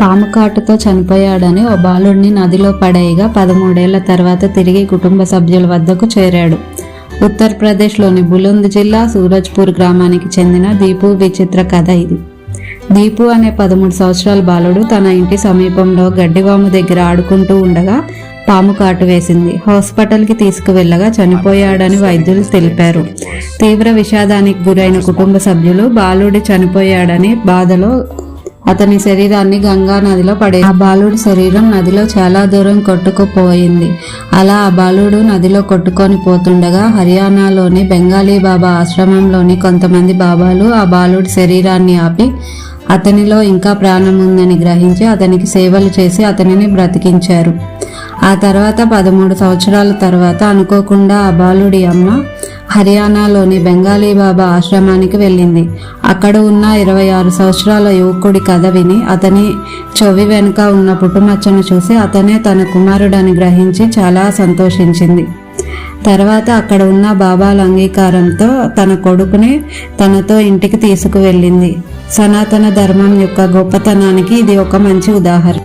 పాము కాటుతో చనిపోయాడని ఓ బాలుడిని నదిలో పడేయగా 13 ఏళ్ల తర్వాత తిరిగి కుటుంబ సభ్యుల వద్దకు చేరాడు. ఉత్తరప్రదేశ్లోని బులంద్ జిల్లా సూరజ్పూర్ గ్రామానికి చెందిన దీపు విచిత్ర కథ ఇది. దీపు అనే 13 సంవత్సరాల బాలుడు తన ఇంటి సమీపంలో గడ్డివాము దగ్గర ఆడుకుంటూ ఉండగా పాము కాటు వేసింది. హాస్పిటల్కి తీసుకువెళ్లగా చనిపోయాడని వైద్యులు తెలిపారు. తీవ్ర విషాదానికి గురైన కుటుంబ సభ్యులు బాలుడి చనిపోయాడని బాధలో అతని శరీరాన్ని గంగా నదిలో ఆ బాలుడి శరీరం నదిలో చాలా దూరం కొట్టుకుపోయింది. అలా ఆ బాలుడు నదిలో కొట్టుకొని పోతుండగా హర్యానాలోని బెంగాలీ బాబా ఆశ్రమంలోని కొంతమంది బాబాలు ఆ బాలుడి శరీరాన్ని ఆపి అతనిలో ఇంకా ప్రాణం ఉందని గ్రహించి అతనికి సేవలు చేసి అతనిని బ్రతికించారు. ఆ తర్వాత 13 సంవత్సరాల తర్వాత అనుకోకుండా ఆ బాలుడి అమ్మ హర్యానాలోని బెంగాలీ బాబా ఆశ్రమానికి వెళ్ళింది. అక్కడ ఉన్న 26 సంవత్సరాల యువకుడి కథ విని అతని చెవి వెనుక ఉన్న పుట్టుమచ్చను చూసి అతనే తన కుమారుడని గ్రహించి చాలా సంతోషించింది. తర్వాత అక్కడ ఉన్న బాబాల అంగీకారంతో తన కొడుకుని తనతో ఇంటికి తీసుకువెళ్ళింది. సనాతన ధర్మం యొక్క గొప్పతనానికి ఇది ఒక మంచి ఉదాహరణ.